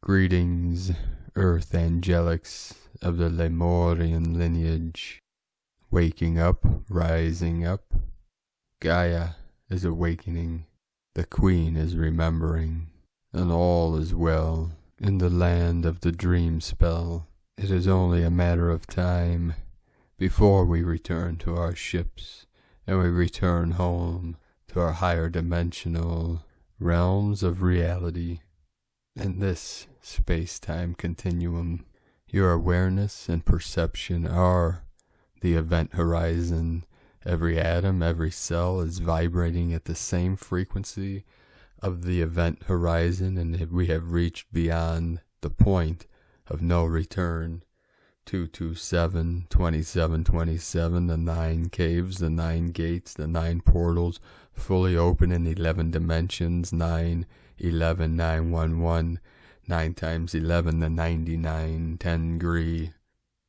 Greetings, earth angelics of the Lemurian lineage. Waking up, rising up. Gaia is awakening. The queen is remembering. And all is well in the land of the dream spell. It is only a matter of time before we return to our ships and we return home to our higher dimensional realms of reality. In this space-time continuum, your awareness and perception are the event horizon. Every atom, every cell is vibrating at the same frequency of the event horizon, and we have reached beyond the point of no return. 227, 2727, the 9 caves, the 9 gates, the 9 portals, fully open in 11 dimensions, 9, 11, 911, 9 times 11, the 99, 10 degree.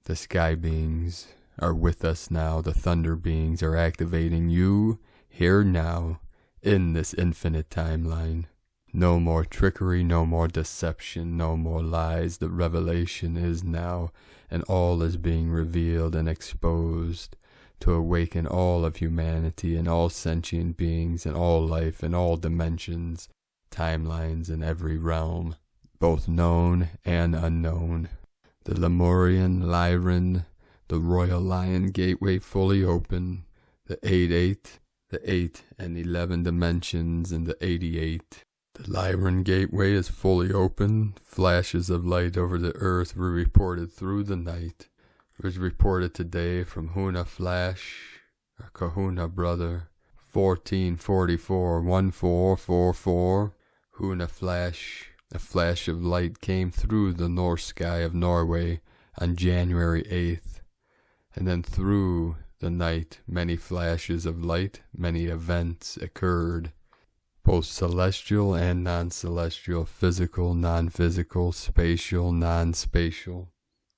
The sky beings are with us now. The thunder beings are activating you here now in this infinite timeline. No more trickery, no more deception, no more lies. The revelation is now, and all is being revealed and exposed to awaken all of humanity and all sentient beings and all life in all dimensions, timelines in every realm, both known and unknown. The Lemurian, Lyran, the Royal Lion Gateway fully open, the 8-8, the 8 and 11 dimensions in the 88. The Lyran Gateway is fully open. Flashes of light over the earth were reported through the night. It was reported today from Huna Flash, our Kahuna brother, 1444 1444. Huna Flash, a flash of light came through the north sky of Norway on January 8th. And then through the night, many flashes of light, many events occurred. Both celestial and non-celestial, physical, non-physical, spatial, non-spatial.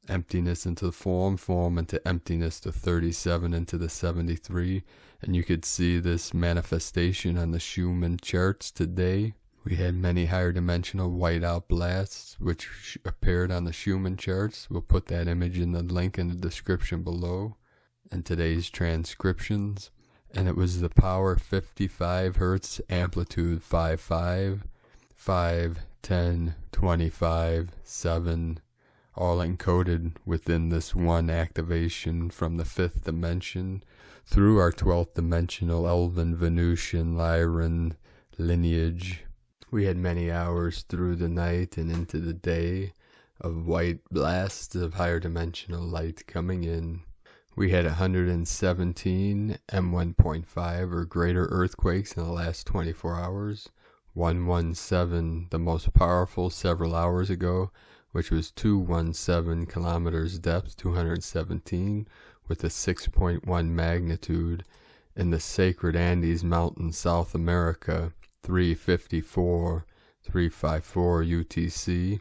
Emptiness into form, form into emptiness, to 37 into the 73. And you could see this manifestation on the Schumann charts today. We had many higher dimensional whiteout blasts, which appeared on the Schumann charts. We'll put that image in the link in the description below. And today's transcriptions. And it was the power 55 hertz, amplitude 5, 10, 25, 7, all encoded within this one activation from the 5th dimension through our 12th dimensional Elven, Venusian, Lyran lineage. We had many hours through the night and into the day of white blasts of higher dimensional light coming in. We had 117 M1.5 or greater earthquakes in the last 24 hours. 117, the most powerful several hours ago, which was 217 kilometers depth, 217, with a 6.1 magnitude. In the sacred Andes Mountains, South America, 354 UTC.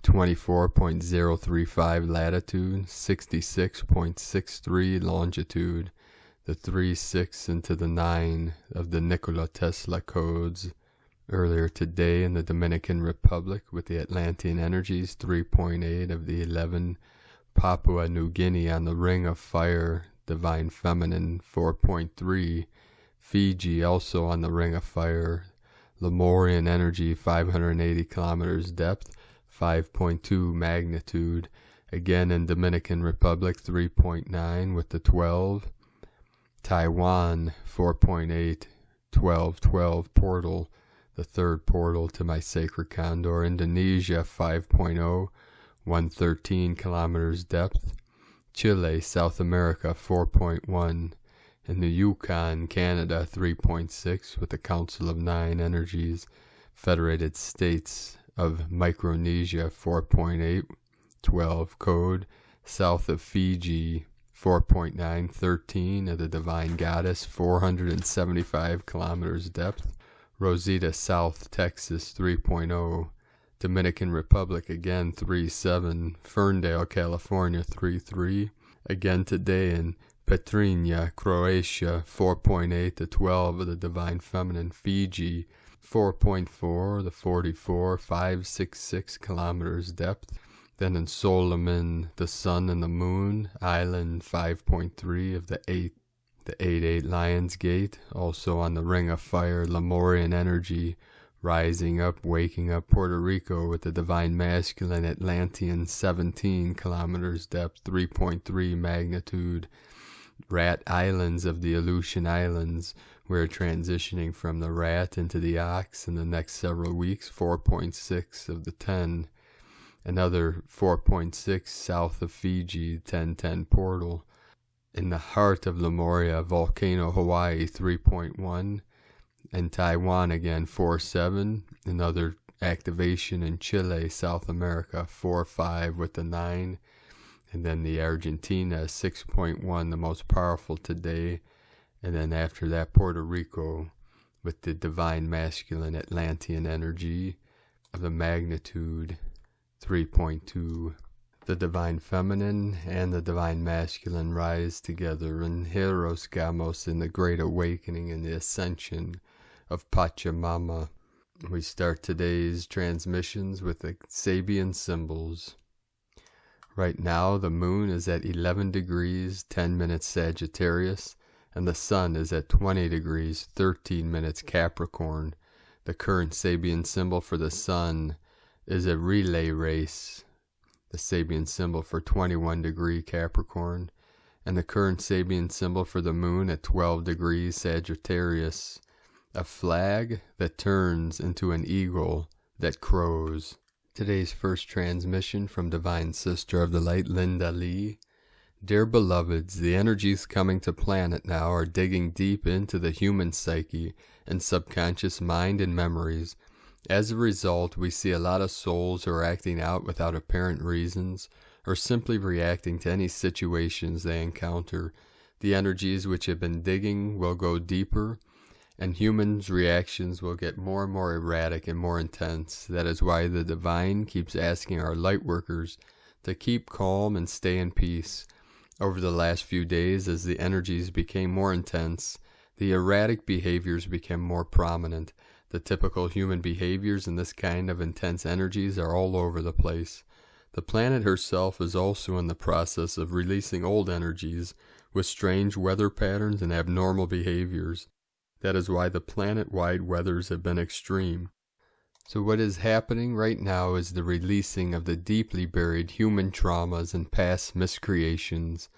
24.035 latitude, 66.63 longitude, the 3, 6 into the 9 of the Nikola Tesla codes. Earlier today in the Dominican Republic with the Atlantean energies, 3.8 of the 11. Papua New Guinea on the Ring of Fire, Divine Feminine, 4.3. Fiji also on the Ring of Fire, Lemurian energy, 580 kilometers depth, 5.2 magnitude. Again in Dominican Republic, 3.9 with the 12. Taiwan, 4.8, 12 portal, the 3rd portal to my sacred condor. Indonesia, 5.0, 113 kilometers depth. Chile, South America, 4.1. In the Yukon, Canada, 3.6 with the Council of 9 energies. Federated States of Micronesia, 4.8, 12 code. South of Fiji, 4.9, 13 of the Divine Goddess, 475 kilometers depth. Rosita, South Texas, 3.0. Dominican Republic, again, 3.7. Ferndale, California, 3.3. Again today in Petrinja, Croatia, 4.8 to 12 of the Divine Feminine. Fiji, 4.4, the 44,566 kilometers depth. Then in Solomon, the Sun and the Moon, island 5.3 of the 8 Lions Gate. Also on the Ring of Fire, Lemurian energy, rising up, waking up Puerto Rico with the Divine Masculine, Atlantean 17 kilometers depth, 3.3 magnitude. Rat Islands of the Aleutian Islands, we're transitioning from the rat into the ox in the next several weeks, 4.6 of the 10. Another 4.6 south of Fiji, 1010 portal. In the heart of Lemuria, Volcano Hawaii, 3.1. And Taiwan again, 4.7. Another activation in Chile, South America, 4.5 with the 9. And then the Argentina, 6.1, the most powerful today. And then after that, Puerto Rico with the Divine Masculine Atlantean energy of the magnitude 3.2. The Divine Feminine and the Divine Masculine rise together in Heros Gamos in the Great Awakening and the Ascension of Pachamama. We start today's transmissions with the Sabian symbols. Right now, the moon is at 11 degrees, 10 minutes Sagittarius, and the sun is at 20 degrees, 13 minutes Capricorn. The current Sabian symbol for the sun is a relay race, the Sabian symbol for 21 degree Capricorn, and the current Sabian symbol for the moon at 12 degrees Sagittarius, a flag that turns into an eagle that crows. Today's first transmission from Divine Sister of the Light, Linda Lee. Dear beloveds, the energies coming to planet now are digging deep into the human psyche and subconscious mind and memories. As a result, we see a lot of souls who are acting out without apparent reasons or simply reacting to any situations they encounter. The energies which have been digging will go deeper, and humans' reactions will get more and more erratic and more intense. That is why the Divine keeps asking our light workers to keep calm and stay in peace. Over the last few days, as the energies became more intense, the erratic behaviors became more prominent. The typical human behaviors in this kind of intense energies are all over the place. The planet herself is also in the process of releasing old energies with strange weather patterns and abnormal behaviors. That is why the planet-wide weathers have been extreme. So what is happening right now is the releasing of the deeply buried human traumas and past miscreations.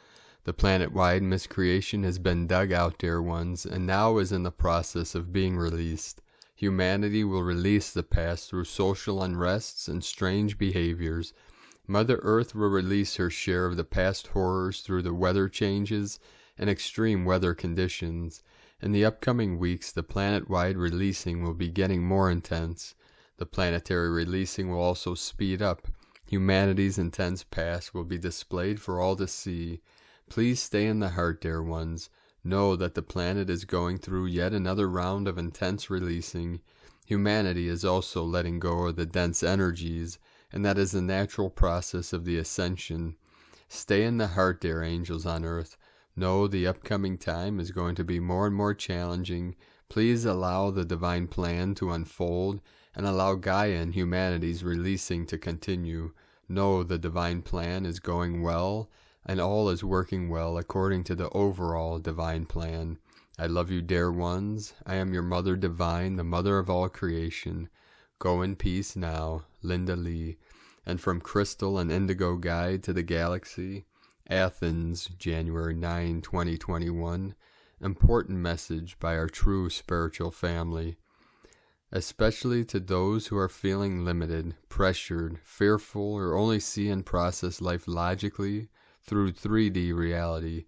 The planet-wide miscreation has been dug out, dear ones, and now is in the process of being released. Humanity will release the past through social unrests and strange behaviors. Mother Earth will release her share of the past horrors through the weather changes and extreme weather conditions. In the upcoming weeks, the planet-wide releasing will be getting more intense. The planetary releasing will also speed up. Humanity's intense past will be displayed for all to see. Please stay in the heart, dear ones. Know that the planet is going through yet another round of intense releasing. Humanity is also letting go of the dense energies, and that is the natural process of the ascension. Stay in the heart, dear angels on earth. Know the upcoming time is going to be more and more challenging. Please allow the divine plan to unfold and allow Gaia and humanity's releasing to continue. Know the divine plan is going well, and all is working well according to the overall divine plan. I love you, dear ones. I am your Mother Divine, the Mother of all creation. Go in peace now, Linda Lee. And from Crystal and Indigo Guide to the Galaxy, Athens, January 9, 2021. Important message by our true spiritual family. Especially to those who are feeling limited, pressured, fearful, or only see and process life logically, through 3D reality,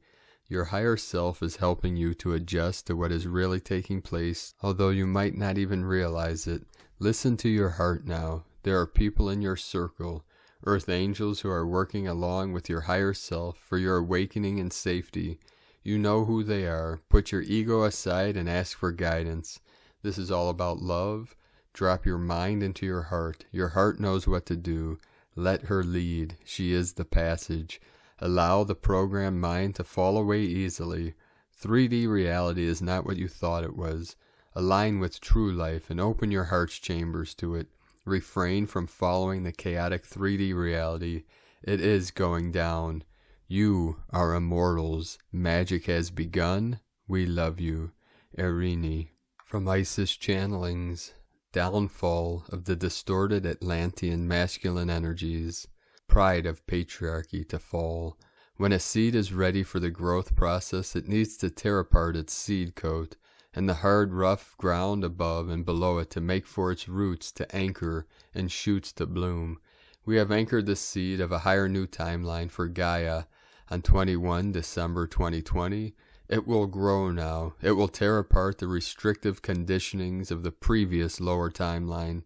your higher self is helping you to adjust to what is really taking place, although you might not even realize it. Listen to your heart now. There are people in your circle, earth angels who are working along with your higher self for your awakening and safety. You know who they are. Put your ego aside and ask for guidance. This is all about love. Drop your mind into your heart. Your heart knows what to do. Let her lead. She is the passage. Allow the programmed mind to fall away easily. 3D reality is not what you thought it was. Align with true life and open your heart's chambers to it. Refrain from following the chaotic 3D reality. It is going down. You are immortals. Magic has begun. We love you. Irini. From Isis Channelings. Downfall of the distorted Atlantean masculine energies. Pride of patriarchy to fall. When a seed is ready for the growth process, it needs to tear apart its seed coat and the hard, rough ground above and below it to make for its roots to anchor and shoots to bloom. We have anchored the seed of a higher new timeline for Gaia on 21 December 2020. It will grow now. It will tear apart the restrictive conditionings of the previous lower timeline.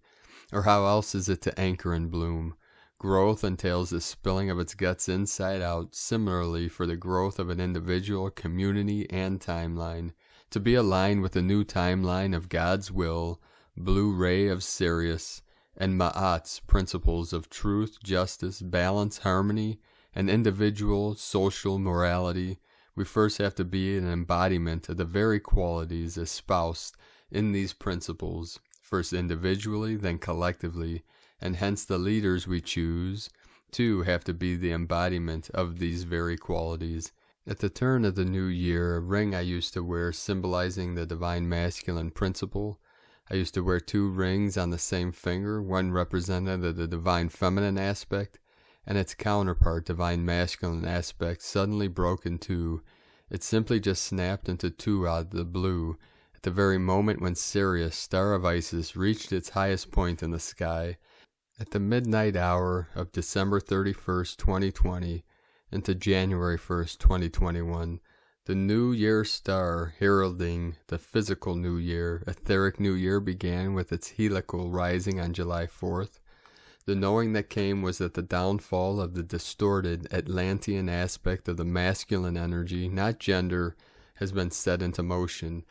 Or how else is it to anchor and bloom? Growth entails the spilling of its guts inside out, similarly for the growth of an individual, community, and timeline. To be aligned with the new timeline of God's will, blue ray of Sirius, and Ma'at's principles of truth, justice, balance, harmony, and individual social morality, we first have to be an embodiment of the very qualities espoused in these principles, first individually, then collectively, and hence the leaders we choose, too, have to be the embodiment of these very qualities. At the turn of the new year, a ring I used to wear symbolizing the divine masculine principle. I used to wear 2 rings on the same finger, one represented the divine feminine aspect, and its counterpart, divine masculine aspect, suddenly broke in 2. It simply just snapped into 2 out of the blue, at the very moment when Sirius, star of Isis, reached its highest point in the sky. At the midnight hour of December 31st, 2020, into January 1st, 2021, the New Year star heralding the physical New Year, etheric New Year, began with its helical rising on July 4th. The knowing that came was that the downfall of the distorted Atlantean aspect of the masculine energy, not gender, has been set into motion.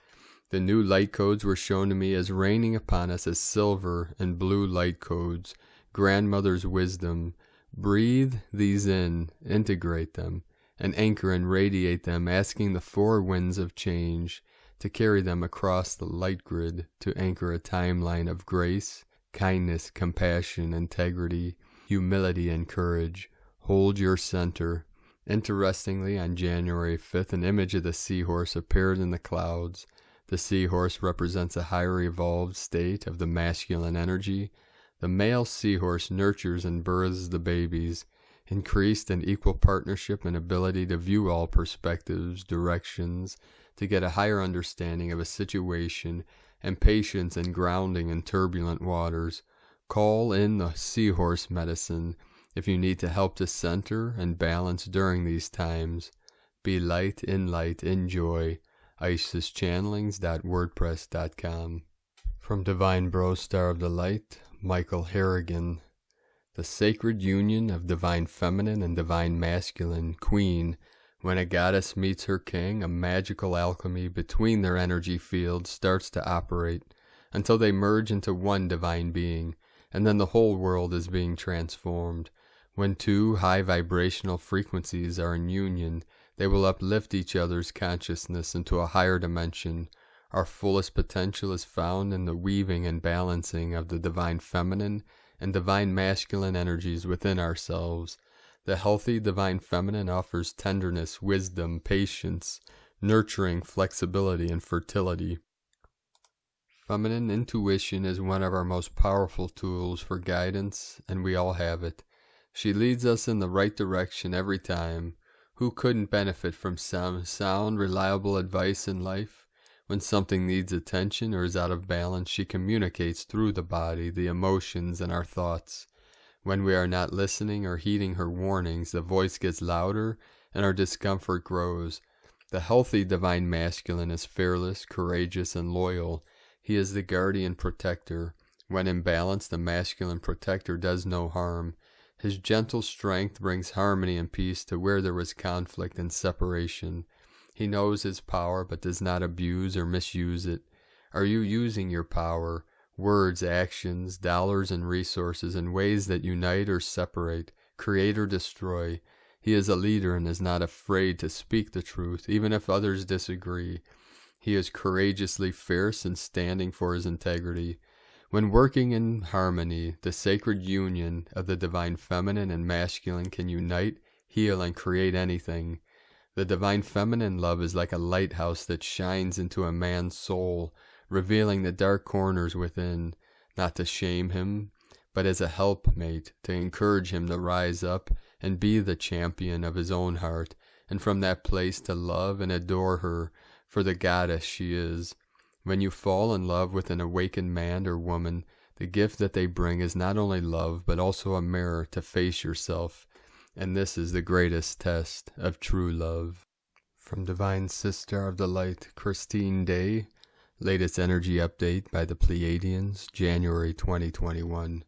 The new light codes were shown to me as raining upon us as silver and blue light codes, grandmother's wisdom. Breathe these in, integrate them, and anchor and radiate them, asking the 4 winds of change to carry them across the light grid to anchor a timeline of grace, kindness, compassion, integrity, humility, and courage. Hold your center. Interestingly, on January 5th, an image of the seahorse appeared in the clouds. The seahorse represents a higher evolved state of the masculine energy. The male seahorse nurtures and births the babies. Increased and equal partnership and ability to view all perspectives, directions, to get a higher understanding of a situation, and patience and grounding in turbulent waters. Call in the seahorse medicine if you need to help to center and balance during these times. Be light, in joy. IsisChannelings.wordpress.com. From Divine Bro, Star of the Light, Michael Harrigan. The sacred union of divine feminine and divine masculine, queen. When a goddess meets her king, a magical alchemy between their energy fields starts to operate until they merge into one divine being, and then the whole world is being transformed. When 2 high vibrational frequencies are in union, they will uplift each other's consciousness into a higher dimension. Our fullest potential is found in the weaving and balancing of the divine feminine and divine masculine energies within ourselves. The healthy divine feminine offers tenderness, wisdom, patience, nurturing, flexibility, and fertility. Feminine intuition is one of our most powerful tools for guidance, and we all have it. She leads us in the right direction every time. Who couldn't benefit from some sound, reliable advice in life? When something needs attention or is out of balance, she communicates through the body, the emotions, and our thoughts. When we are not listening or heeding her warnings, the voice gets louder and our discomfort grows. The healthy divine masculine is fearless, courageous, and loyal. He is the guardian protector. When in balance, the masculine protector does no harm. His gentle strength brings harmony and peace to where there was conflict and separation. He knows his power but does not abuse or misuse it. Are you using your power, words, actions, dollars, and resources in ways that unite or separate, create or destroy? He is a leader and is not afraid to speak the truth, even if others disagree. He is courageously fierce and standing for his integrity. When working in harmony, the sacred union of the divine feminine and masculine can unite, heal, and create anything. The divine feminine love is like a lighthouse that shines into a man's soul, revealing the dark corners within, not to shame him, but as a helpmate to encourage him to rise up and be the champion of his own heart, and from that place to love and adore her for the goddess she is. When you fall in love with an awakened man or woman, the gift that they bring is not only love, but also a mirror to face yourself, and this is the greatest test of true love. From Divine Sister of the Light, Christine Day, latest energy update by the Pleiadians, January 2021.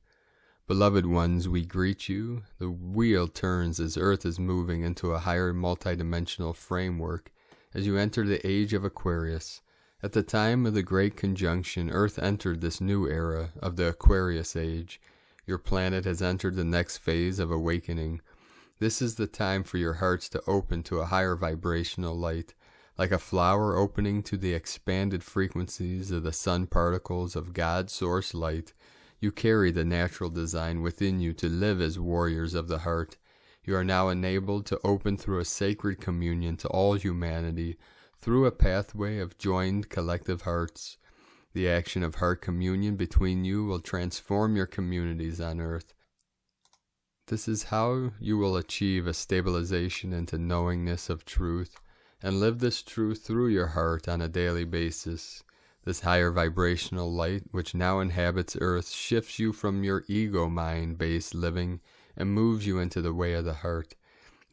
Beloved ones, we greet you. The wheel turns as Earth is moving into a higher multidimensional framework as you enter the age of Aquarius. At the time of the Great Conjunction, Earth entered this new era of the Aquarius age. Your planet has entered the next phase of awakening. This is the time for your hearts to open to a higher vibrational light, like a flower opening to the expanded frequencies of the sun particles of God's source light. You carry the natural design within you to live as warriors of the heart. You are now enabled to open through a sacred communion to all humanity, through a pathway of joined collective hearts. The action of heart communion between you will transform your communities on earth. This is how you will achieve a stabilization into knowingness of truth, and live this truth through your heart on a daily basis. This higher vibrational light, which now inhabits earth, shifts you from your ego mind-based living and moves you into the way of the heart.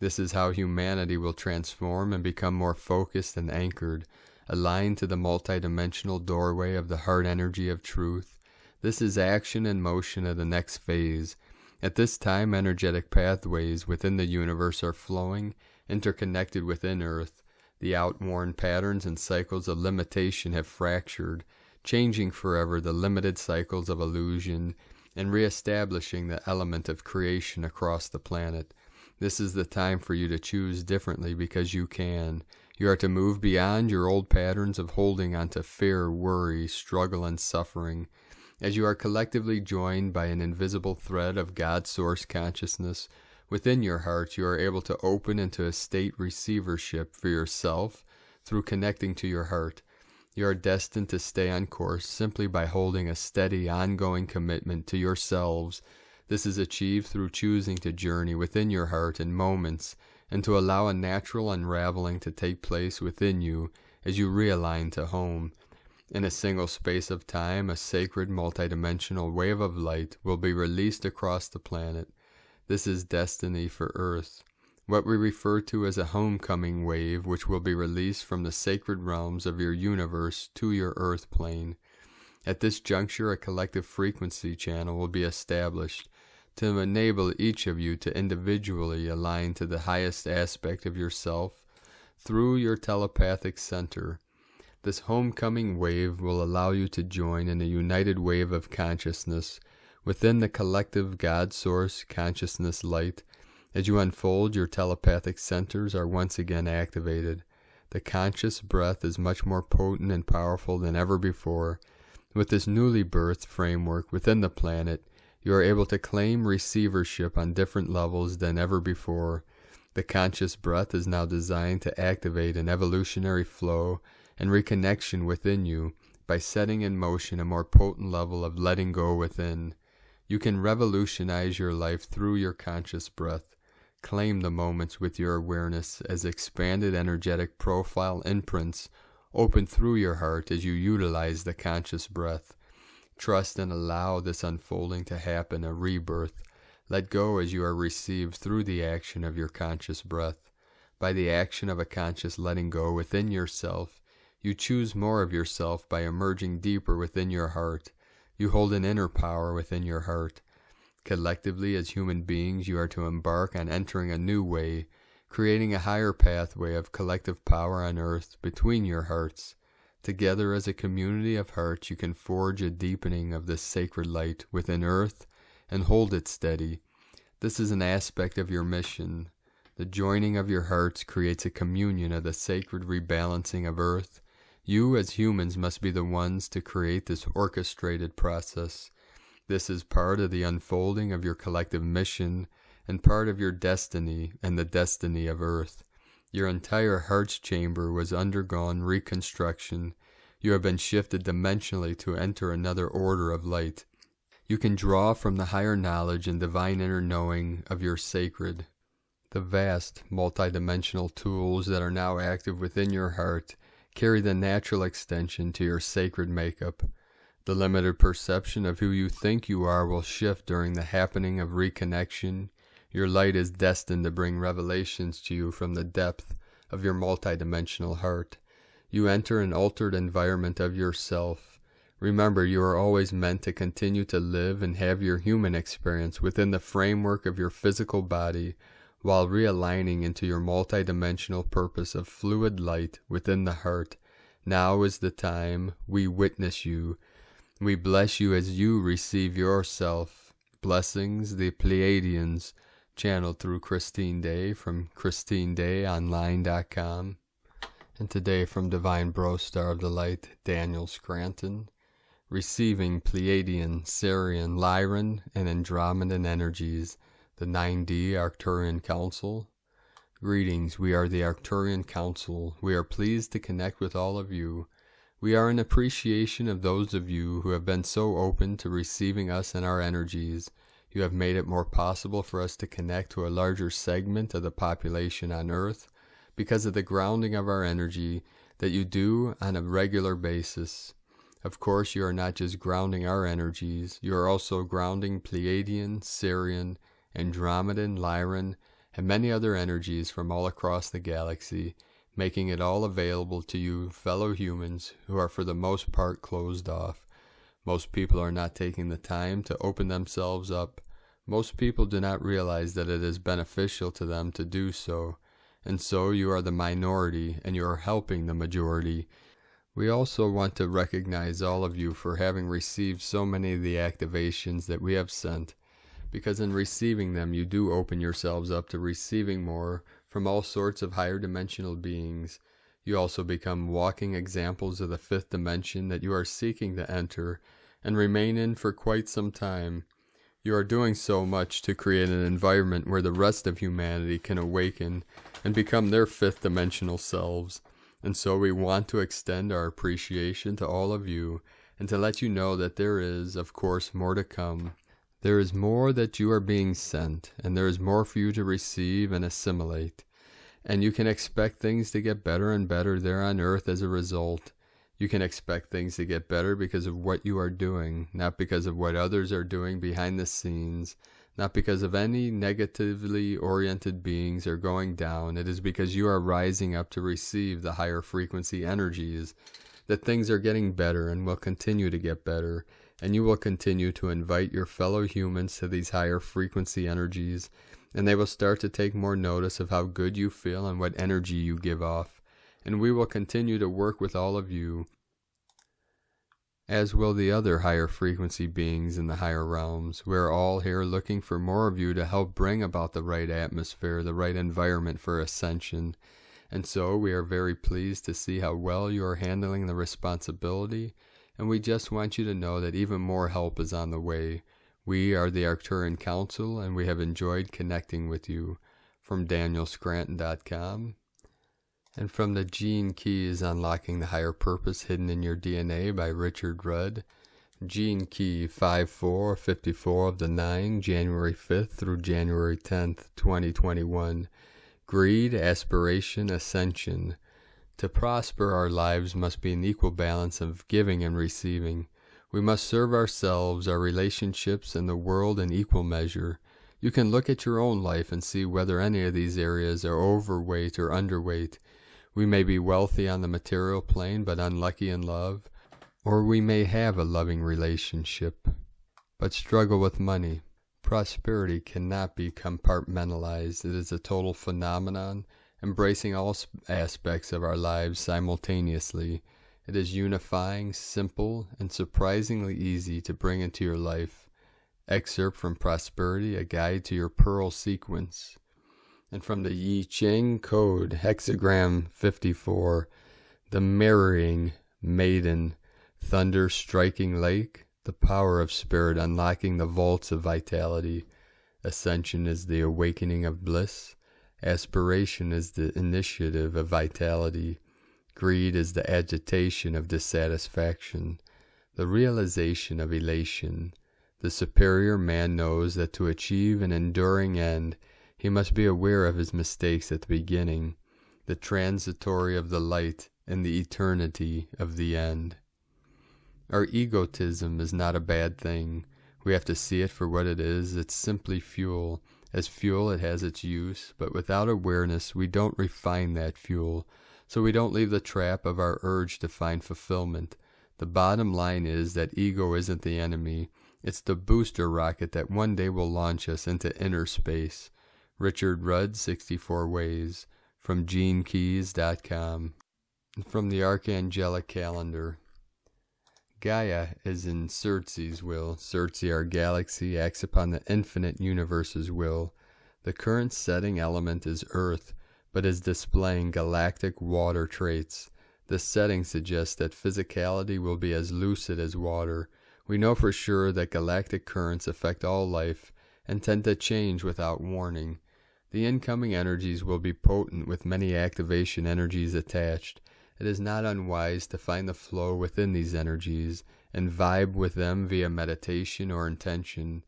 This is how humanity will transform and become more focused and anchored, aligned to the multidimensional doorway of the heart energy of truth. This is action and motion of the next phase. At this time, energetic pathways within the universe are flowing, interconnected within earth. The outworn patterns and cycles of limitation have fractured, changing forever the limited cycles of illusion and reestablishing the element of creation across the planet. This is the time for you to choose differently because you can. You are to move beyond your old patterns of holding on to fear, worry, struggle, and suffering. As you are collectively joined by an invisible thread of God's source consciousness, within your heart you are able to open into a state receivership for yourself through connecting to your heart. You are destined to stay on course simply by holding a steady, ongoing commitment to yourselves. This is achieved through choosing to journey within your heart in moments and to allow a natural unraveling to take place within you as you realign to home. In a single space of time, a sacred multidimensional wave of light will be released across the planet. This is destiny for Earth, what we refer to as a homecoming wave, which will be released from the sacred realms of your universe to your Earth plane. At this juncture, a collective frequency channel will be established to enable each of you to individually align to the highest aspect of yourself through your telepathic center. This homecoming wave will allow you to join in a united wave of consciousness within the collective God Source consciousness light. As you unfold, your telepathic centers are once again activated. The conscious breath is much more potent and powerful than ever before. With this newly birthed framework within the planet, you are able to claim receivership on different levels than ever before. The conscious breath is now designed to activate an evolutionary flow and reconnection within you by setting in motion a more potent level of letting go within. You can revolutionize your life through your conscious breath. Claim the moments with your awareness as expanded energetic profile imprints open through your heart as you utilize the conscious breath. Trust and allow this unfolding to happen, a rebirth. Let go as you are received through the action of your conscious breath. By the action of a conscious letting go within yourself, you choose more of yourself by emerging deeper within your heart. You hold an inner power within your heart. Collectively, as human beings, you are to embark on entering a new way, creating a higher pathway of collective power on earth between your hearts. Together as a community of hearts, you can forge a deepening of this sacred light within earth and hold it steady. This is an aspect of your mission. The joining of your hearts creates a communion of the sacred rebalancing of earth, You as humans must be the ones to create this orchestrated process. This is part of the unfolding of your collective mission and part of your destiny and the destiny of Earth. Your entire heart's chamber was undergone reconstruction. You have been shifted dimensionally to enter another order of light. You can draw from the higher knowledge and divine inner knowing of your sacred. The vast, multidimensional tools that are now active within your heart carry the natural extension to your sacred makeup. The limited perception of who you think you are will shift during the happening of reconnection. Your light is destined to bring revelations to you from the depth of your multidimensional heart. You enter an altered environment of yourself. Remember, you are always meant to continue to live and have your human experience within the framework of your physical body, while realigning into your multidimensional purpose of fluid light within the heart. Now is the time. We witness you. We bless you as you receive yourself. Blessings, the Pleiadians, channeled through Christine Day from ChristineDayOnline.com. And today from Divine Bro Star of the Light, Daniel Scranton, receiving Pleiadian, Sirian, Lyran, and Andromedan energies, the 9D Arcturian Council. Greetings, we are the Arcturian Council. We are pleased to connect with all of you. We are in appreciation of those of you who have been so open to receiving us and our energies. You have made it more possible for us to connect to a larger segment of the population on Earth because of the grounding of our energy that you do on a regular basis. Of course, you are not just grounding our energies, you are also grounding Pleiadian, Sirian, Andromedan, Lyran, and many other energies from all across the galaxy, making it all available to you fellow humans who are for the most part closed off. Most people are not taking the time to open themselves up. Most people do not realize that it is beneficial to them to do so, and so you are the minority and you are helping the majority. We also want to recognize all of you for having received so many of the activations that we have sent, because in receiving them you do open yourselves up to receiving more from all sorts of higher dimensional beings. You also become walking examples of the fifth dimension that you are seeking to enter and remain in for quite some time. You are doing so much to create an environment where the rest of humanity can awaken and become their fifth dimensional selves. And so we want to extend our appreciation to all of you and to let you know that there is, of course, more to come. There is more that you are being sent, and there is more for you to receive and assimilate. And you can expect things to get better and better there on Earth as a result. You can expect things to get better because of what you are doing, not because of what others are doing behind the scenes, not because of any negatively oriented beings are going down. It is because you are rising up to receive the higher frequency energies that things are getting better and will continue to get better. And you will continue to invite your fellow humans to these higher frequency energies, and they will start to take more notice of how good you feel and what energy you give off. And we will continue to work with all of you, as will the other higher frequency beings in the higher realms. We're all here looking for more of you to help bring about the right atmosphere, the right environment for ascension. And so we are very pleased to see how well you are handling the responsibility. And we just want you to know that even more help is on the way. We are the Arcturian Council, and we have enjoyed connecting with you. From DanielScranton.com. And from the Gene Keys, Unlocking the Higher Purpose Hidden in Your DNA by Richard Rudd. Gene Key 5454 of the 9, January 5th through January 10th, 2021. Greed, Aspiration, Ascension. To prosper, our lives must be an equal balance of giving and receiving. We must serve ourselves, our relationships, and the world in equal measure. You can look at your own life and see whether any of these areas are overweight or underweight. We may be wealthy on the material plane but unlucky in love, or we may have a loving relationship but struggle with money. Prosperity cannot be compartmentalized. It is a total phenomenon, embracing all aspects of our lives simultaneously. It is unifying, simple, and surprisingly easy to bring into your life. Excerpt from Prosperity, a Guide to Your Pearl Sequence. And from the I Ching Code, Hexagram 54, The mirroring maiden, thunder striking lake, the power of spirit unlocking the vaults of vitality. Ascension is the awakening of bliss. Aspiration is the initiative of vitality. Greed is the agitation of dissatisfaction, the realization of elation. The superior man knows that to achieve an enduring end, he must be aware of his mistakes at the beginning, the transitory of the light, and the eternity of the end. Our egotism is not a bad thing. We have to see it for what it is. It's simply fuel. As fuel, it has its use, but without awareness, we don't refine that fuel, so we don't leave the trap of our urge to find fulfillment. The bottom line is that ego isn't the enemy. It's the booster rocket that one day will launch us into inner space. Richard Rudd, 64 Ways, from GeneKeys.com. From the Archangelic Calendar. Gaia is in Circe's will. Circe, our galaxy, acts upon the infinite universe's will. The current setting element is Earth, but is displaying galactic water traits. This setting suggests that physicality will be as lucid as water. We know for sure that galactic currents affect all life and tend to change without warning. The incoming energies will be potent with many activation energies attached. It is not unwise to find the flow within these energies and vibe with them via meditation or intention.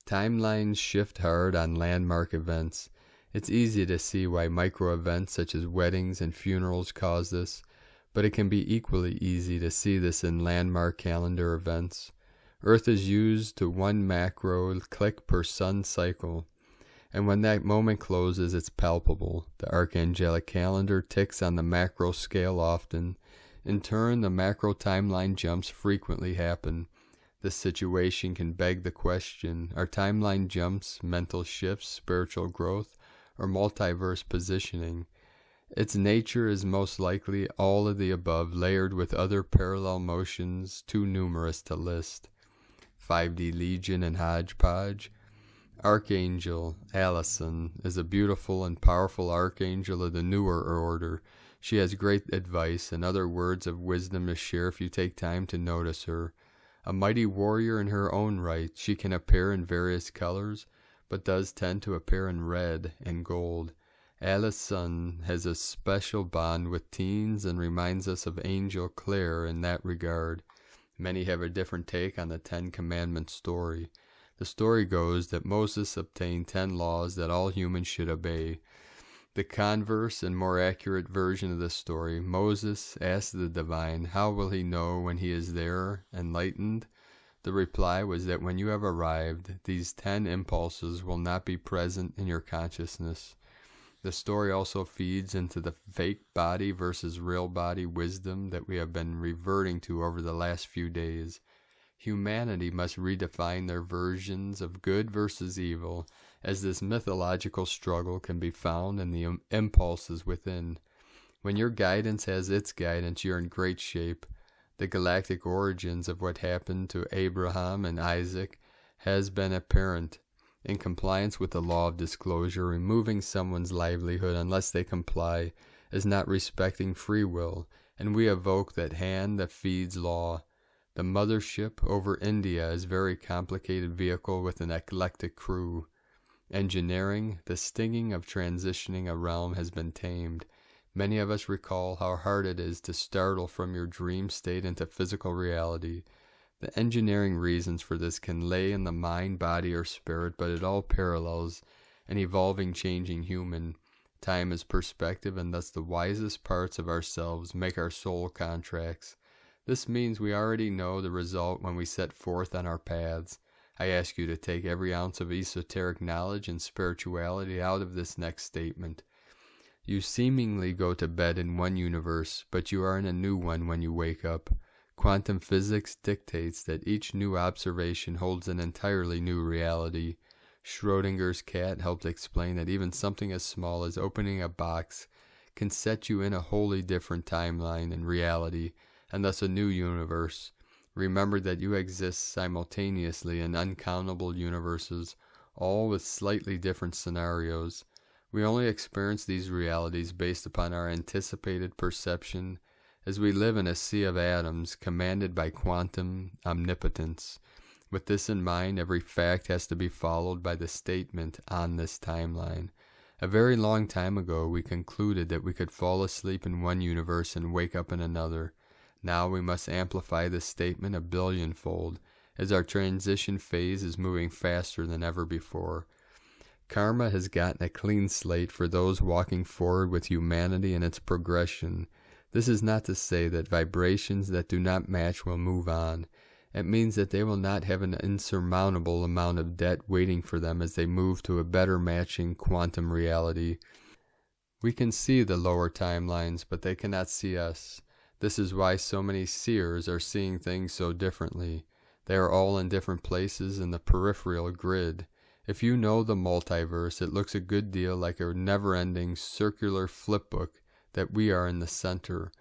Timelines shift hard on landmark events. It's easy to see why micro-events such as weddings and funerals cause this, but it can be equally easy to see this in landmark calendar events. Earth is used to one macro click per sun cycle, and when that moment closes, it's palpable. The archangelic calendar ticks on the macro scale often. In turn, the macro timeline jumps frequently happen. This situation can beg the question, are timeline jumps mental shifts, spiritual growth, or multiverse positioning? Its nature is most likely all of the above, layered with other parallel motions too numerous to list. 5D Legion and Hodgepodge. Archangel Allison is a beautiful and powerful archangel of the newer order. She has great advice and other words of wisdom to share if you take time to notice her. A mighty warrior in her own right, she can appear in various colors, but does tend to appear in red and gold. Allison has a special bond with teens and reminds us of Angel Claire in that regard. Many have a different take on the 10 Commandments story. The story goes that Moses obtained 10 laws that all humans should obey. The converse and more accurate version of the story, Moses asked the divine, how will he know when he is there, enlightened? The reply was that when you have arrived, these 10 impulses will not be present in your consciousness. The story also feeds into the fake body versus real body wisdom that we have been reverting to over the last few days. Humanity must redefine their versions of good versus evil, as this mythological struggle can be found in the impulses within. When your guidance has its guidance, you're in great shape. The galactic origins of what happened to Abraham and Isaac has been apparent. In compliance with the law of disclosure, removing someone's livelihood unless they comply is not respecting free will, and we evoke that hand that feeds law. The mothership over India is a very complicated vehicle with an eclectic crew. Engineering, the stinging of transitioning a realm has been tamed. Many of us recall how hard it is to startle from your dream state into physical reality. The engineering reasons for this can lay in the mind, body, or spirit, but it all parallels an evolving, changing human. Time is perspective, and thus the wisest parts of ourselves make our soul contracts. This means we already know the result when we set forth on our paths. I ask you to take every ounce of esoteric knowledge and spirituality out of this next statement. You seemingly go to bed in one universe, but you are in a new one when you wake up. Quantum physics dictates that each new observation holds an entirely new reality. Schrodinger's cat helped explain that even something as small as opening a box can set you in a wholly different timeline and reality, and thus a new universe. Remember that you exist simultaneously in uncountable universes, all with slightly different scenarios. We only experience these realities based upon our anticipated perception as we live in a sea of atoms commanded by quantum omnipotence. With this in mind, every fact has to be followed by the statement on this timeline. A very long time ago, we concluded that we could fall asleep in one universe and wake up in another. Now we must amplify this statement a billionfold, as our transition phase is moving faster than ever before. Karma has gotten a clean slate for those walking forward with humanity in its progression. This is not to say that vibrations that do not match will move on. It means that they will not have an insurmountable amount of debt waiting for them as they move to a better matching quantum reality. We can see the lower timelines, but they cannot see us. This is why so many seers are seeing things so differently. They are all in different places in the peripheral grid. If you know the multiverse, it looks a good deal like a never-ending circular flipbook that we are in the center.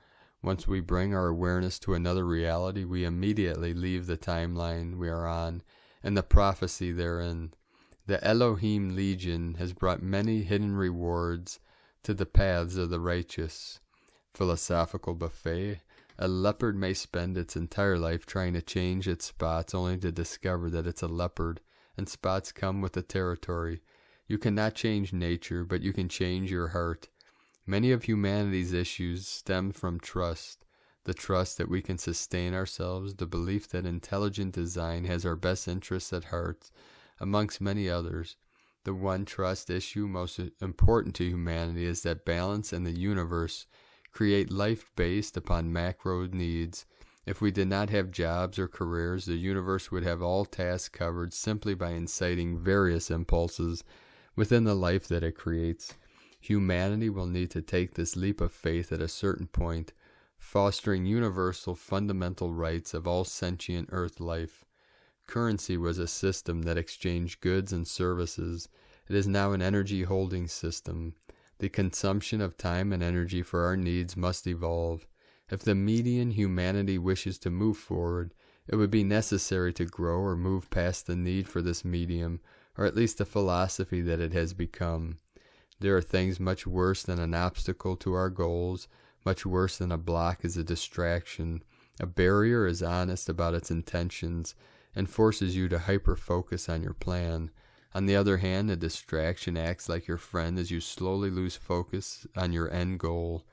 Once we bring our awareness to another reality, we immediately leave the timeline we are on and the prophecy therein. The Elohim Legion has brought many hidden rewards to the paths of the righteous. Philosophical buffet. A leopard may spend its entire life trying to change its spots only to discover that it's a leopard, and spots come with the territory. You cannot change nature, but you can change your heart. Many of humanity's issues stem from trust. The trust that we can sustain ourselves, the belief that intelligent design has our best interests at heart, amongst many others. The one trust issue most important to humanity is that balance in the universe create life based upon macro needs. If we did not have jobs or careers, the universe would have all tasks covered simply by inciting various impulses within the life that it creates. Humanity will need to take this leap of faith at a certain point, fostering universal fundamental rights of all sentient earth life. Currency was a system that exchanged goods and services. It is now an energy holding system. The consumption of time and energy for our needs must evolve. If the median humanity wishes to move forward, it would be necessary to grow or move past the need for this medium, or at least the philosophy that it has become. There are things much worse than an obstacle to our goals. Much worse than a block is a distraction. A barrier is honest about its intentions and forces you to hyper-focus on your plan. On the other hand, a distraction acts like your friend as you slowly lose focus on your end goal.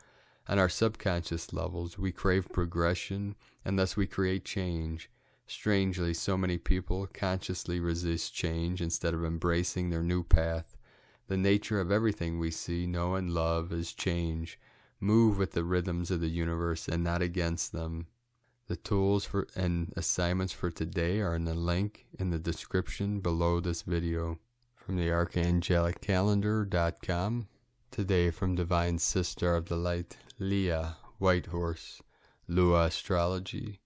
On our subconscious levels, we crave progression, and thus we create change. Strangely, so many people consciously resist change instead of embracing their new path. The nature of everything we see, know, and love is change. Move with the rhythms of the universe and not against them. The tools and assignments for today are in the link in the description below this video. From the archangelicalendar.com. Today from Divine Sister of the Light, Leah, Whitehorse. Lua Astrology.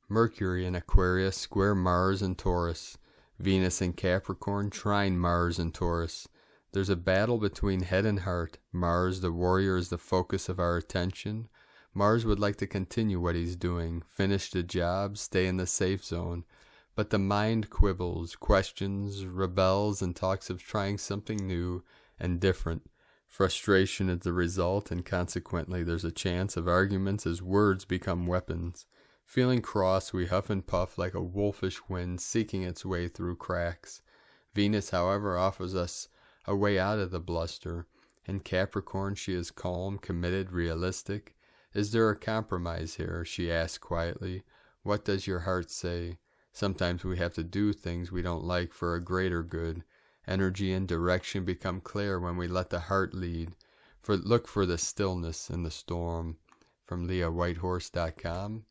Mercury in Aquarius, square Mars in Taurus. Venus in Capricorn, trine Mars in Taurus. There's a battle between head and heart. Mars, the warrior, is the focus of our attention. Mars would like to continue what he's doing, finish the job, stay in the safe zone. But the mind quibbles, questions, rebels, and talks of trying something new and different. Frustration is the result, and consequently there's a chance of arguments as words become weapons. Feeling cross, we huff and puff like a wolfish wind seeking its way through cracks. Venus, however, offers us a way out of the bluster. In Capricorn, she is calm, committed, realistic. Is there a compromise here? She asks quietly. What does your heart say? Sometimes we have to do things we don't like for a greater good. Energy and direction become clear when we let the heart lead. Look for the stillness in the storm. From LeahWhitehorse.com.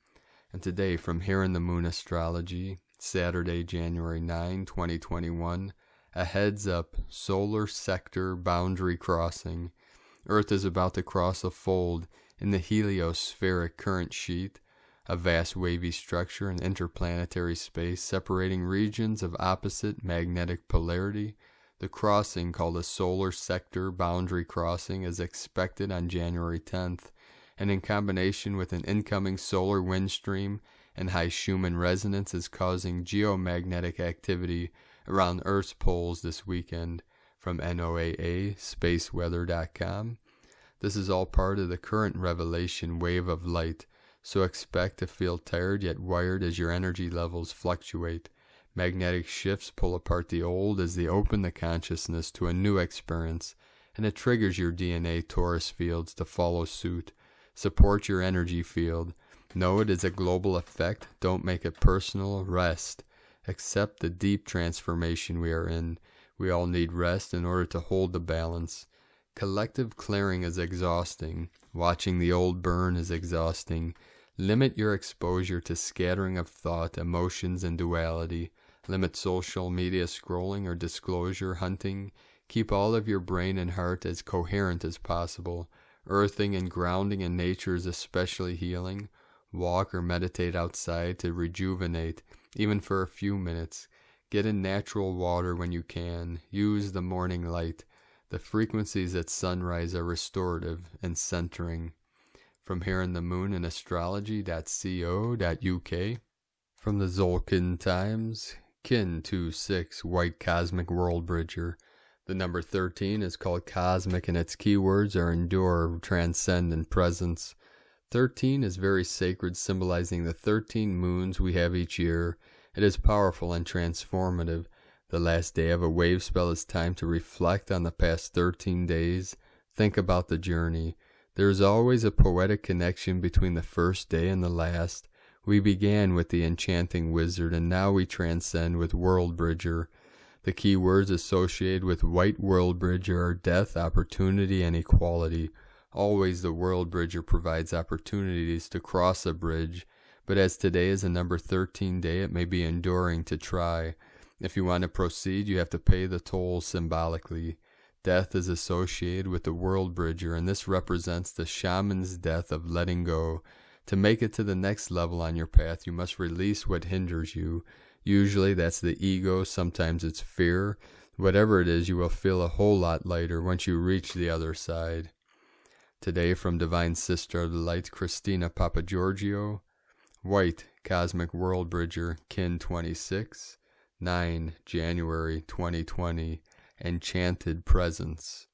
And today from Here in the Moon Astrology, Saturday, January 9, 2021. A heads up, solar sector boundary crossing. Earth is about to cross a fold in the heliospheric current sheet, a vast wavy structure in interplanetary space separating regions of opposite magnetic polarity. The crossing, called a solar sector boundary crossing, is expected on January 10th, and in combination with an incoming solar wind stream and high Schumann resonance is causing geomagnetic activity around Earth's poles this weekend. From NOAA, spaceweather.com. This is all part of the current revelation wave of light, So expect to feel tired yet wired as your energy levels fluctuate. Magnetic shifts pull apart the old as they open the consciousness to a new experience, and it triggers your DNA torus fields to follow suit. Support your energy field. Know it is a global effect. Don't make it personal. Rest. Accept the deep transformation we are in. We all need rest in order to hold the balance. Collective clearing is exhausting. Watching the old burn is exhausting. Limit your exposure to scattering of thought, emotions, and duality. Limit social media scrolling or disclosure hunting. Keep all of your brain and heart as coherent as possible. Earthing and grounding in nature is especially healing. Walk or meditate outside to rejuvenate, even for a few minutes. Get in natural water when you can. Use the morning light. The frequencies at sunrise are restorative and centering. From here in the moon and astrology.co.uk. From the Zolkin Times, Kin 26, White Cosmic World Bridger. The number 13 is called cosmic and its keywords are endure, transcend, and presence. 13 is very sacred, symbolizing the 13 moons we have each year. It is powerful and transformative. The last day of a wave spell is time to reflect on the past 13 days. Think about the journey. There is always a poetic connection between the first day and the last. We began with the enchanting wizard, and now we transcend with World Bridger. The key words associated with White World Bridger are death, opportunity, and equality. Always the World Bridger provides opportunities to cross a bridge, but as today is a number 13 day, it may be enduring to try. If you want to proceed, you have to pay the toll symbolically. Death is associated with the World Bridger, and this represents the shaman's death of letting go. To make it to the next level on your path, you must release what hinders you. Usually that's the ego, sometimes it's fear. Whatever it is, you will feel a whole lot lighter once you reach the other side. Today from Divine Sister of the Light, Christina Papagiorgio. White Cosmic World Bridger, Kin 26, 9 January 2020. Enchanted Presence.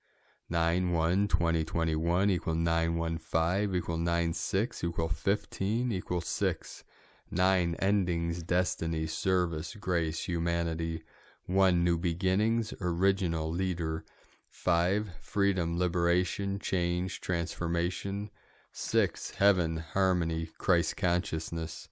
9/1/2021 equal 915 equal 96 equal 15 equal 6. 9 endings, destiny, service, grace, humanity. 1 new beginnings, original leader. 5 freedom, liberation, change, transformation. 6 heaven, harmony, Christ consciousness.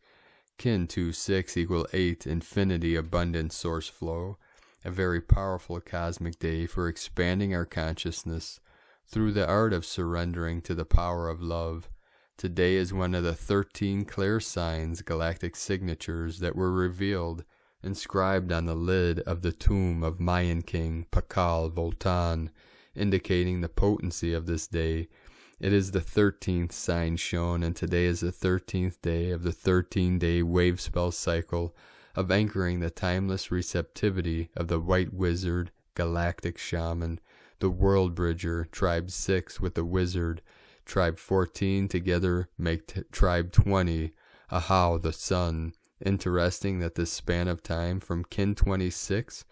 Kin 26 equal 8 infinity, abundant source flow. A very powerful cosmic day for expanding our consciousness through the art of surrendering to the power of love. Today is one of the 13 clear signs, galactic signatures that were revealed, inscribed on the lid of the tomb of Mayan king Pakal Voltan, indicating the potency of this day. It is the 13th sign shown, and today is the 13th day of the 13-day wave spell cycle of anchoring the timeless receptivity of the White Wizard, Galactic Shaman, the World Bridger, Tribe 6 with the Wizard, Tribe 14 together make Tribe 20, Ahau the Sun. Interesting that this span of time from Kin 26,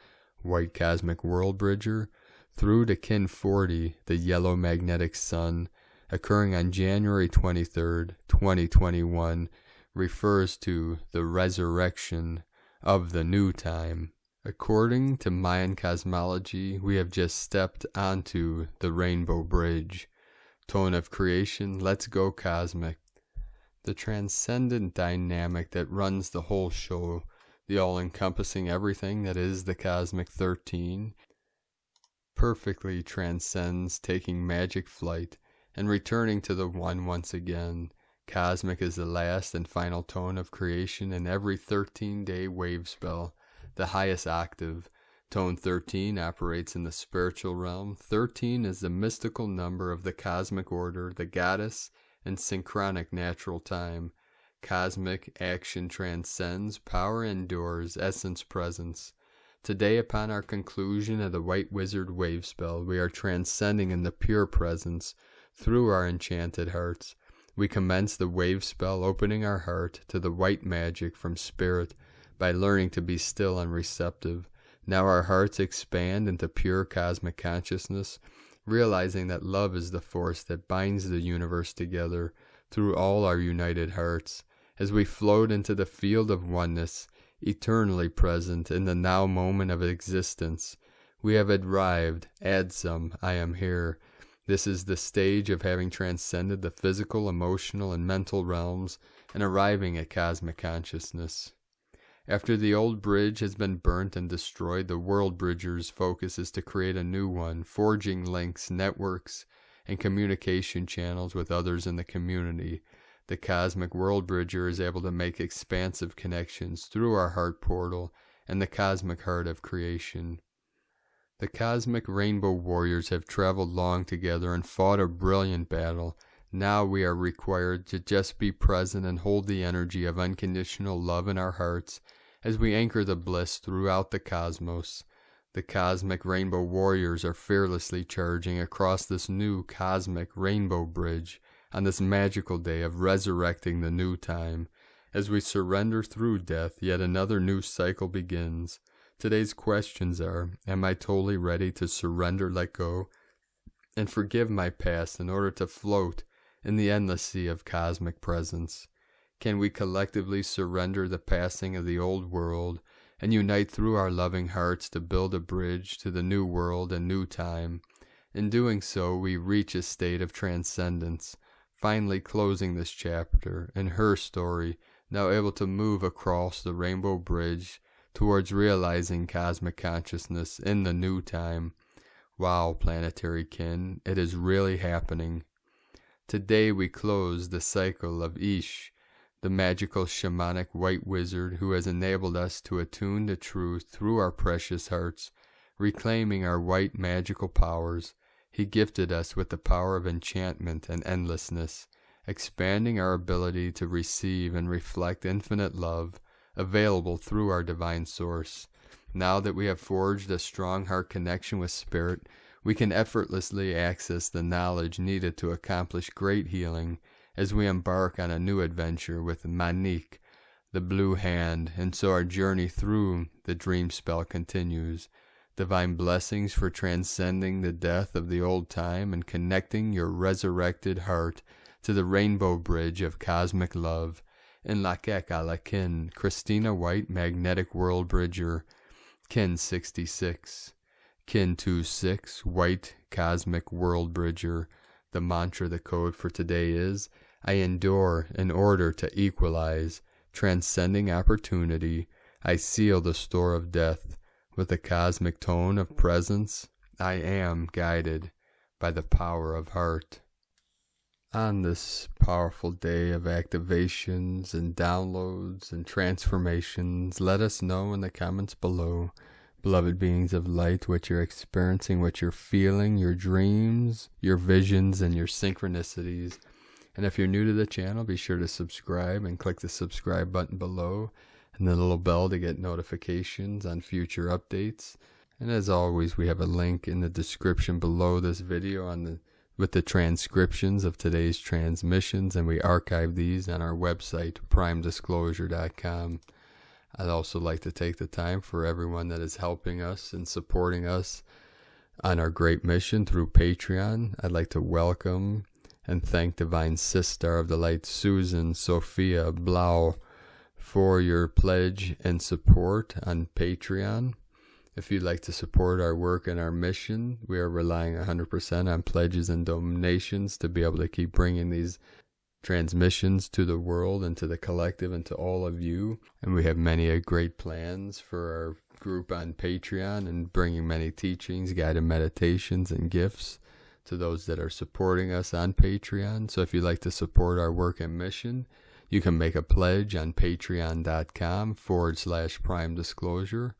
White Cosmic World Bridger, through to Kin 40, the Yellow Magnetic Sun, occurring on January 23rd, 2021, refers to the resurrection of the new time. According to Mayan cosmology, we have just stepped onto the Rainbow Bridge. Tone of creation, let's go cosmic. The transcendent dynamic that runs the whole show, the all-encompassing everything that is the Cosmic 13, perfectly transcends taking magic flight and returning to the One once again. Cosmic is the last and final tone of creation in every 13-day wave spell, the highest octave. Tone 13 operates in the spiritual realm. 13 is the mystical number of the cosmic order, the goddess, and synchronic natural time. Cosmic action transcends, power endures, essence presence. Today, upon our conclusion of the White Wizard wave spell, we are transcending in the pure presence through our enchanted hearts. We commence the wave spell, opening our heart to the white magic from spirit by learning to be still and receptive. Now our hearts expand into pure cosmic consciousness, realizing that love is the force that binds the universe together. through all our united hearts, as we float into the field of oneness, eternally present in the now moment of existence. We have arrived. Add some. I am here. This is the stage of having transcended the physical, emotional, and mental realms and arriving at cosmic consciousness. After the old bridge has been burnt and destroyed, the world bridger's focus is to create a new one, forging links, networks, and communication channels with others in the community. The cosmic world bridger is able to make expansive connections through our heart portal and the cosmic heart of creation. The cosmic rainbow warriors have traveled long together and fought a brilliant battle. Now we are required to just be present and hold the energy of unconditional love in our hearts as we anchor the bliss throughout the cosmos. The cosmic rainbow warriors are fearlessly charging across this new cosmic rainbow bridge on this magical day of resurrecting the new time. As we surrender through death, yet another new cycle begins. Today's questions are, am I totally ready to surrender, let go, and forgive my past in order to float in the endless sea of cosmic presence? Can we collectively surrender the passing of the old world and unite through our loving hearts to build a bridge to the new world and new time? In doing so, we reach a state of transcendence, finally closing this chapter and her story, now able to move across the rainbow bridge towards realizing cosmic consciousness in the new time. Wow, planetary kin, it is really happening. Today we close the cycle of Ish, the magical shamanic white wizard who has enabled us to attune to truth through our precious hearts, reclaiming our white magical powers. He gifted us with the power of enchantment and endlessness, expanding our ability to receive and reflect infinite love available through our divine source. Now that we have forged a strong heart connection with Spirit, we can effortlessly access the knowledge needed to accomplish great healing as we embark on a new adventure with Manik, the blue hand, and so our journey through the dream spell continues. Divine blessings for transcending the death of the old time and connecting your resurrected heart to the rainbow bridge of cosmic love. In Lakek Alakin, Christina White, Magnetic World Bridger, Kin 66, Kin 26, White Cosmic World Bridger. The mantra, the code for today is, I endure in order to equalize, transcending opportunity. I seal the store of death with a cosmic tone of presence. I am guided by the power of heart. On this powerful day of activations and downloads and transformations, let us know in the comments below, beloved beings of light, what you're experiencing, what you're feeling, your dreams, your visions, and your synchronicities. And if you're new to the channel, be sure to subscribe and click the subscribe button below and the little bell to get notifications on future updates. And as always, we have a link in the description below this video with the transcriptions of today's transmissions, and we archive these on our website, primedisclosure.com. I'd also like to take the time for everyone that is helping us and supporting us on our great mission through Patreon. I'd like to welcome and thank Divine Sister of the Light, Susan Sophia Blau, for your pledge and support on Patreon. If you'd like to support our work and our mission, we are relying 100% on pledges and donations to be able to keep bringing these transmissions to the world and to the collective and to all of you. And we have many great plans for our group on Patreon and bringing many teachings, guided meditations, and gifts to those that are supporting us on Patreon. So if you'd like to support our work and mission, you can make a pledge on patreon.com/Prime Disclosure.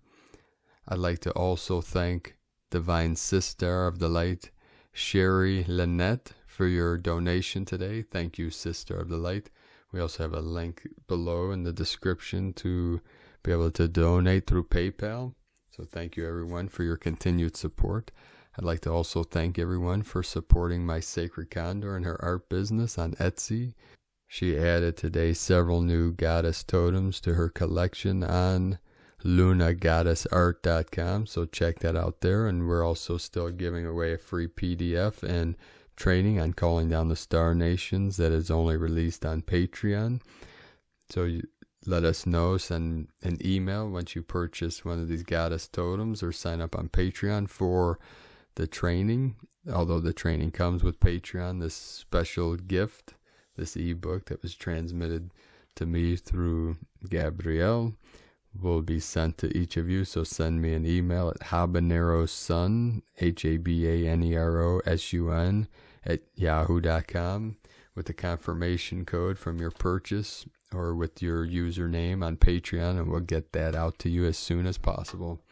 I'd like to also thank Divine Sister of the Light, Sherry Lynette, for your donation today. Thank you, Sister of the Light. We also have a link below in the description to be able to donate through PayPal. So thank you, everyone, for your continued support. I'd like to also thank everyone for supporting my Sacred Condor and her art business on Etsy. She added today several new goddess totems to her collection on lunagoddessart.com, so check that out there. And we're also still giving away a free PDF and training on calling down the star nations that is only released on Patreon. So you let us know, send an email once you purchase one of these goddess totems or sign up on Patreon for the training. Although the training comes with Patreon, this special gift, this ebook that was transmitted to me through Gabrielle, will be sent to each of you. So send me an email at habanerosun, HABANEROSUN @yahoo.com with the confirmation code from your purchase or with your username on Patreon, and we'll get that out to you as soon as possible.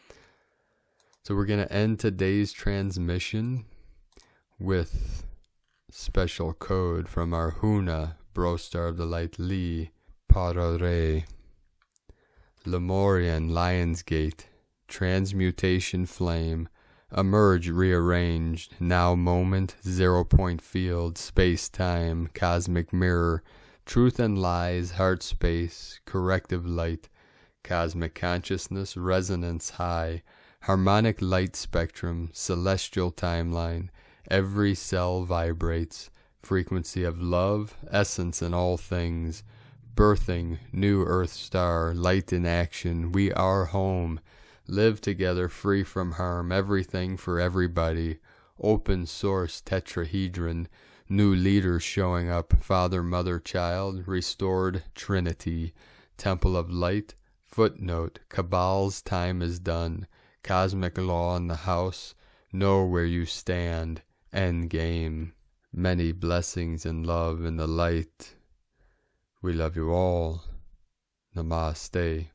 So we're going to end today's transmission with special code from our Huna, Bro Star of the Light Li, Parare, Lemurian, Lionsgate, Transmutation Flame, Emerge Rearranged, Now Moment, 0 Point Field, Space Time, Cosmic Mirror, Truth and Lies, Heart Space, Corrective Light, Cosmic Consciousness, Resonance High, Harmonic Light Spectrum, Celestial Timeline, Every cell vibrates, frequency of love, essence in all things, birthing, new earth star, light in action, we are home, live together free from harm, everything for everybody, open source tetrahedron, new leaders showing up, Father, Mother, Child, restored Trinity, temple of light, footnote, Cabal's time is done, cosmic law in the house, know where you stand, end game, many blessings and love in the light. We love you all. Namaste.